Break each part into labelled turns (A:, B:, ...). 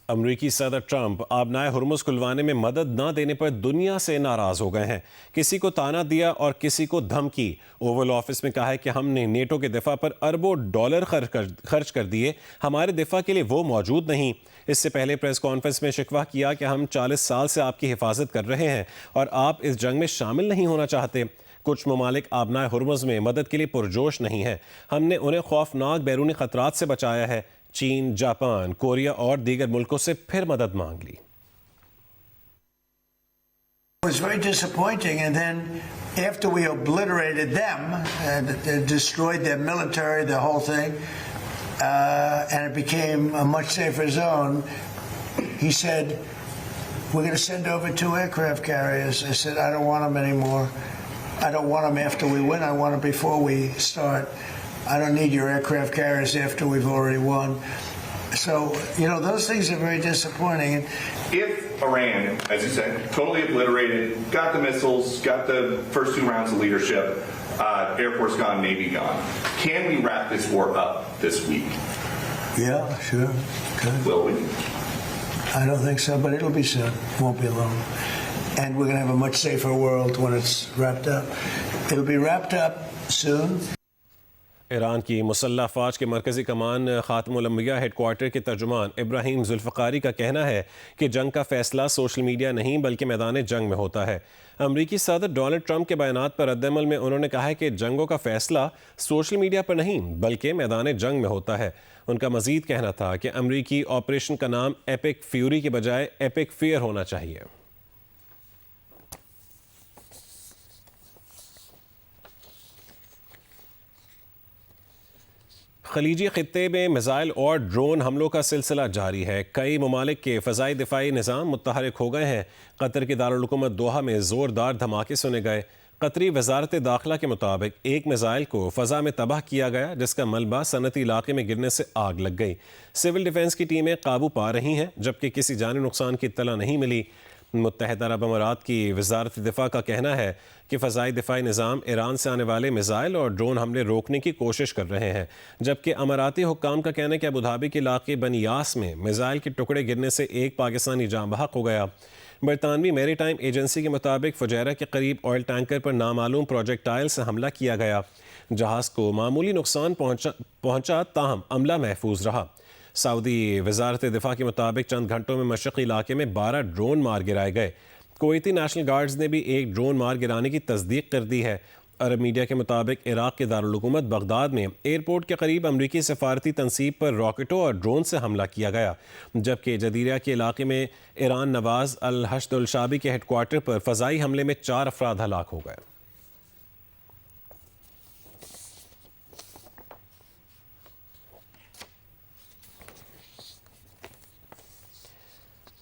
A: अमरीकी सदर ट्रंप आबनाए हुर्मुज खुलवाने में मदद न देने पर दुनिया से नाराज हो गए हैं। किसी को ताना दिया और किसी को धमकी। ओवल ऑफिस में कहा है कि हमने नेटो के दिफा पर अरबों डॉलर खर्च कर दिए, हमारे दिफा के लिए वो मौजूद नहीं। इससे पहले प्रेस कॉन्फ्रेंस में शिकवा किया कि हम 40 साल से आपकी हिफाजत कर रहे हैं और आप इस जंग में शामिल नहीं होना चाहते। कुछ ममालिक आबनाए हुर्मुज में मदद के लिए पुरजोश नहीं है। हमने उन्हें खौफनाक बैरूनी खतरात से बचाया है। चीन, जापान, कोरिया और दीगर मुल्कों से फिर मदद मांग ली।
B: It was very disappointing, and then after we obliterated them and destroyed their military, the whole thing, and it became a much safer zone, he said, we're going to send over 2 aircraft carriers. I said, I don't want them anymore. I don't want them after we win. I want them before we start. I don't need your aircraft carriers after we've already won. So, those things are very disappointing.
C: If Iran, as you said, totally obliterated, got the missiles, got the first 2 rounds of leadership, Air Force gone, Navy gone, can we wrap this war up this week?
B: Yeah, sure. Good.
C: Will we?
B: I don't think so, but it'll be soon. Won't be long. And we're going to have a much safer world when it's wrapped up. It'll be wrapped up soon.
A: Iran की मुसल्लह फ़ौज के मरकज़ी कमान ख़ातमुल अंबिया headquarter के तर्जुमान इब्राहिम जुल्फ़िकारी का कहना है कि जंग का फ़ैसला सोशल मीडिया नहीं बल्कि मैदान जंग में होता है। अमरीकी सदर डोनाल्ड ट्रंप के बयानात पर रद्दअमल में उन्होंने कहा है कि जंगों का फ़ैसला सोशल मीडिया पर नहीं बल्कि मैदान जंग में होता है। उनका मज़ीद कहना था कि अमरीकी ऑपरेशन का नाम एपिक फ्यूरी के बजाय एपिक फियर होना चाहिए। खलीजी खित्ते में मिसाइल और ड्रोन हमलों का सिलसिला जारी है। कई ममालिक के फ़ज़ाई दिफाई निज़ाम मुतहरिक हो गए हैं। कतर की दारुल हुकूमत दोहा में ज़ोरदार धमाके सुने गए। कतरी वजारत दाखिला के मुताबिक एक मिसाइल को फ़ज़ा में तबाह किया गया, जिसका मलबा सनती इलाके में गिरने से आग लग गई। सिविल डिफेंस की टीमें काबू पा रही हैं, जबकि किसी जानी नुकसान की इत्तला नहीं मिली। मुत्तहिदा अरब अमारात की वजारत दिफा का कहना है कि फ़ज़ाई दिफाई निज़ाम ईरान से आने वाले मिसाइल और ड्रोन हमले रोकने की कोशिश कर रहे हैं, जबकि अमाराती हुक्काम का कहना है कि अबूधाबी के इलाके बनियास में मिसाइल के टुकड़े गिरने से एक पाकिस्तानी जाँ बहक हो गया। बरतानवी मैरीटाइम एजेंसी के मुताबिक फुजैरा के करीब ऑयल टैंकर पर नामालूम प्रोजेक्टाइल से हमला किया गया। जहाज़ को मामूली नुकसान पहुँचा, ताहम अमला महफूज रहा। सऊदी वजारत दिफा के मुताबिक चंद घंटों में मशरक़ी इलाके में 12 ड्रोन मार गिराए गए। कुवैती नेशनल गार्ड्स ने भी एक ड्रोन मार गिराने की तस्दीक कर दी है। अरब मीडिया के मुताबिक इराक़ के दारुल हुकूमत बगदाद में एयरपोर्ट के करीब अमरीकी सफारती तनसीब पर रॉकेटों और ड्रोन से हमला किया गया, जबकि जदीरा के इलाके में ईरान नवाज अल हश्द उल शाबी के हेडक्वार्टर पर फ़ज़ाई हमले में 4 अफराद हलाक हो गए।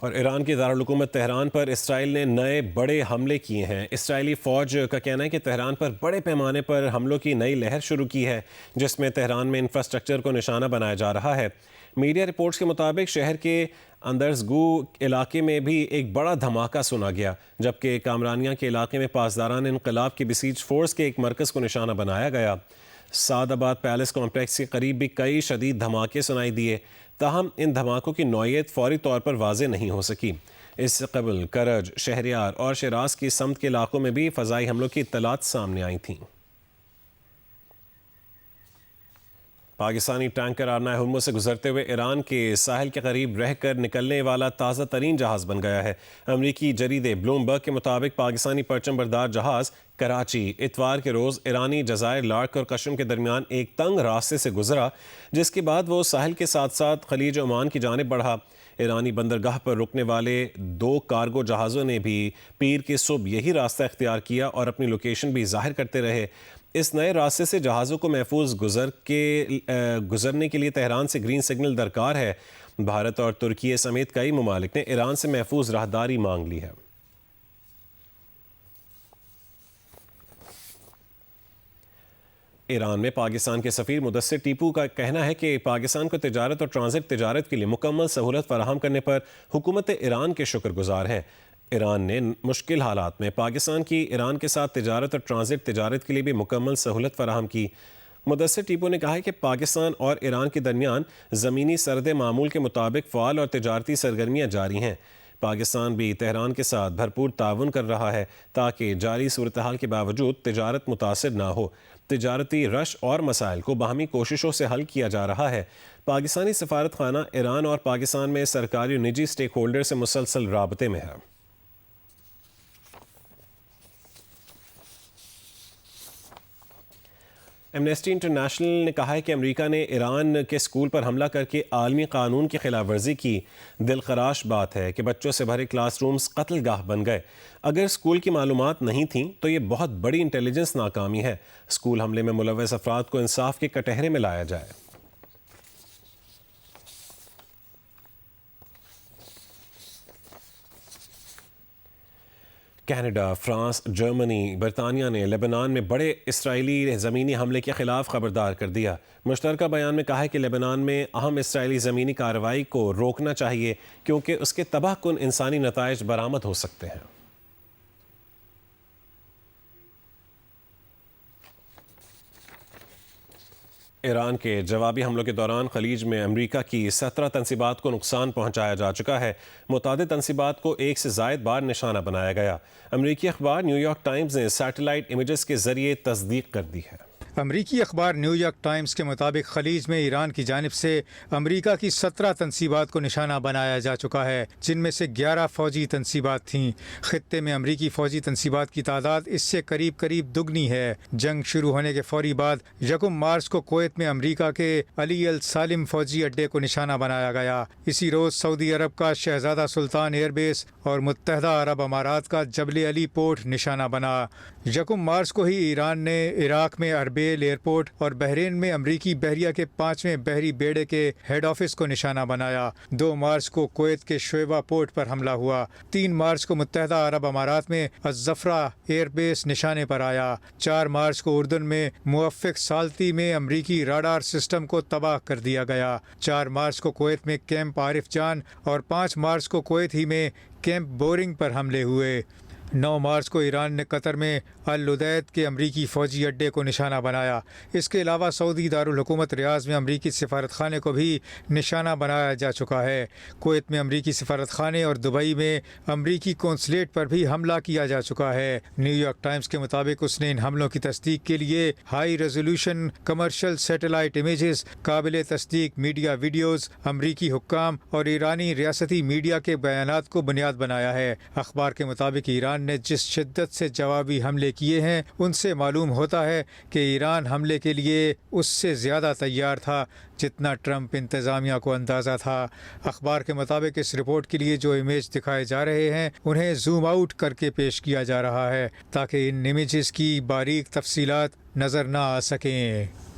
A: और ईरान की दारुल हुकूमत तेहरान पर इसराइल ने नए बड़े हमले किए हैं। इसराइली फ़ौज का कहना है कि तेहरान पर बड़े पैमाने पर हमलों की नई लहर शुरू की है, जिसमें तेहरान में इंफ्रास्ट्रक्चर को निशाना बनाया जा रहा है। मीडिया रिपोर्ट्स के मुताबिक शहर के अंदरजगू इलाके में भी एक बड़ा धमाका सुना गया, जबकि कामरानिया के इलाके में पासदारान इनकलाब की बसीज फोर्स के एक मरकज़ को निशाना बनाया गया। सादाबाद पैलेस कॉम्प्लेक्स के करीब भी कई शदीद धमाके सुनाई दिए, ताहम इन धमाकों की नौयत फौरी तौर पर वाज़े नहीं हो सकी। इससे कबल करज, शहरियार और शिराज की समत के इलाकों में भी फ़ज़ाई हमलों की इत्तलात सामने आई थीं। पाकिस्तानी टैंकर आबनाए हुर्मुज से गुजरते हुए ईरान के साहिल के करीब रहकर निकलने वाला ताज़ा तरीन जहाज़ बन गया है। अमरीकी जरीदे ब्लूमबर्ग के मुताबिक पाकिस्तानी परचम बरदार जहाज़ कराची इतवार के रोज़ ईरानी जज़ायर लार्क और कशम के दरमियान एक तंग रास्ते से गुजरा, जिसके बाद वो साहिल के साथ साथ खलीज ओमान की जानिब बढ़ा। ईरानी बंदरगाह पर रुकने वाले 2 कार्गो जहाज़ों ने भी पीर के सुबह यही रास्ता इख्तियार किया और अपनी लोकेशन भी जाहिर करते रहे। इस नए रास्ते से जहाज़ों को महफूज गुजरने के लिए तेहरान से ग्रीन सिग्नल दरकार है। भारत और तुर्की समेत कई ममालिक ने ईरान से महफूज राहदारी मांग ली है। ईरान में पाकिस्तान के सफ़ीर मुदस्सिर टीपू का कहना है कि पाकिस्तान को तिजारत और ट्रांजिट तिजारत के लिए मुकम्मल सहूलत फराहम करने पर हुकूमत ईरान के शुक्रगुजार हैं। ईरान ने मुश्किल हालात में पाकिस्तान की ईरान के साथ तिजारत और ट्रांजिट तिजारत के लिए भी मुकम्मल सहूलत फराहम की। मुदस्सिर टीपू ने कहा है कि पाकिस्तान और ईरान के दरमियान ज़मीनी सरहद मामूल के मुताबिक फ़ाल और तिजारती सरगर्मियाँ जारी हैं। पाकिस्तान भी तेहरान के साथ भरपूर ताउन कर रहा है ताकि जारी सूरत हाल के बावजूद तिजारत मुतासिर ना हो। तिजारती रश और मसाइल को बाहमी कोशिशों से हल किया जा रहा है। पाकिस्तानी सफारत खाना ईरान और पाकिस्तान में सरकारी और निजी स्टेक होल्डर से मुसलसल राबते में है। एमनेस्टी इंटरनेशनल ने कहा है कि अमेरिका ने ईरान के स्कूल पर हमला करके आलमी कानून की खिलाफ वर्जी की। दिलखराश बात है कि बच्चों से भरे क्लासरूम्स कत्लगाह बन गए। अगर स्कूल की मालूमात नहीं थी तो ये बहुत बड़ी इंटेलिजेंस नाकामी है। स्कूल हमले में मुलव्वस अफराद को इंसाफ के कटहरे में लाया जाए। कनाडा, फ्रांस, जर्मनी, बरतानिया ने लेबनान में बड़े इसराइली ज़मीनी हमले के खिलाफ खबरदार कर दिया। मुश्तरका बयान में कहा है कि लेबनान में अहम इसराइली ज़मीनी कार्रवाई को रोकना चाहिए क्योंकि उसके तबाहकुन इंसानी नताइज बरामद हो सकते हैं। ईरान के जवाबी हमलों के दौरान खलीज में अमरीका की 17 तनसीबात को नुकसान पहुंचाया जा चुका है। मुतादिद तनसीबात को एक से ज़ायद बार निशाना बनाया गया। अमरीकी अखबार न्यूयॉर्क टाइम्स ने सैटेलाइट इमेजेस के जरिए तस्दीक कर दी है।
D: अमरीकी अखबार न्यूयॉर्क टाइम्स के मुताबिक खलीज में ईरान की जानिब से अमरीका की 17 तनसीबात को निशाना बनाया जा चुका है, जिनमें से 11 फ़ौजी तनसीबात थीं। खित्ते में अमरीकी फ़ौजी तनसीबात की तादाद इससे करीब करीब दुगनी है। जंग शुरू होने के फौरी बाद 1 मार्च को कुवैत में अमरीका के अली अल सालिम फ़ौजी अड्डे को निशाना बनाया गया। इसी रोज़ सऊदी अरब का शहजादा सुल्तान एयरबेस और मुत्तहदा अरब अमारात का जबल अली पोर्ट निशाना बना। 1 मार्च को ही ईरान ने इराक में अरबेल एयरपोर्ट और बहरीन में अमरीकी बहरिया के 5वें बहरी बेड़े के हेड ऑफिस को निशाना बनाया। 2 मार्च को कुवैत के शोएबा पोर्ट पर हमला हुआ। 3 मार्च को मुत्तहदा अरब अमारात में अज़फ़रा एयरबेस निशाने पर आया। 4 मार्च को उर्दन में मुवफ़्फ़िक़ साल्ती में अमरीकी राडार सिस्टम को तबाह कर दिया गया। 4 मार्च को कुवैत में कैंप आरिफ जान और 5 मार्च को कुवैत ही में कैंप बोरिंग पर हमले हुए। 9 मार्च को ईरान ने कतर में अल उदैद के अमरीकी फ़ौजी अड्डे को निशाना बनाया। इसके अलावा सऊदी दारुल हुकूमत रियाज़ में अमरीकी सिफारत खाने को भी निशाना बनाया जा चुका है। कुवैत में अमरीकी सिफारत खाने और दुबई में अमरीकी कौंसलेट पर भी हमला किया जा चुका है। न्यूयॉर्क टाइम्स के मुताबिक उसने इन हमलों की तस्दीक के लिए high resolution commercial satellite images, काबिल तस्दीक मीडिया वीडियोज़, अमरीकी हुक्काम और ईरानी रियासती मीडिया के बयानात को बुनियाद बनाया है। अखबार के मुताबिक ईरान ने जिस शिद्दत से जवाबी हमले किए हैं, उनसे मालूम होता है कि ईरान हमले के लिए उससे ज़्यादा तैयार था जितना ट्रंप इंतज़ामिया को अंदाज़ा था। अखबार के मुताबिक इस रिपोर्ट के लिए जो इमेज दिखाए जा रहे हैं उन्हें जूम आउट करके पेश किया जा रहा है ताकि इन इमेजेस की बारीक तफसीलात नज़र न आ सकें।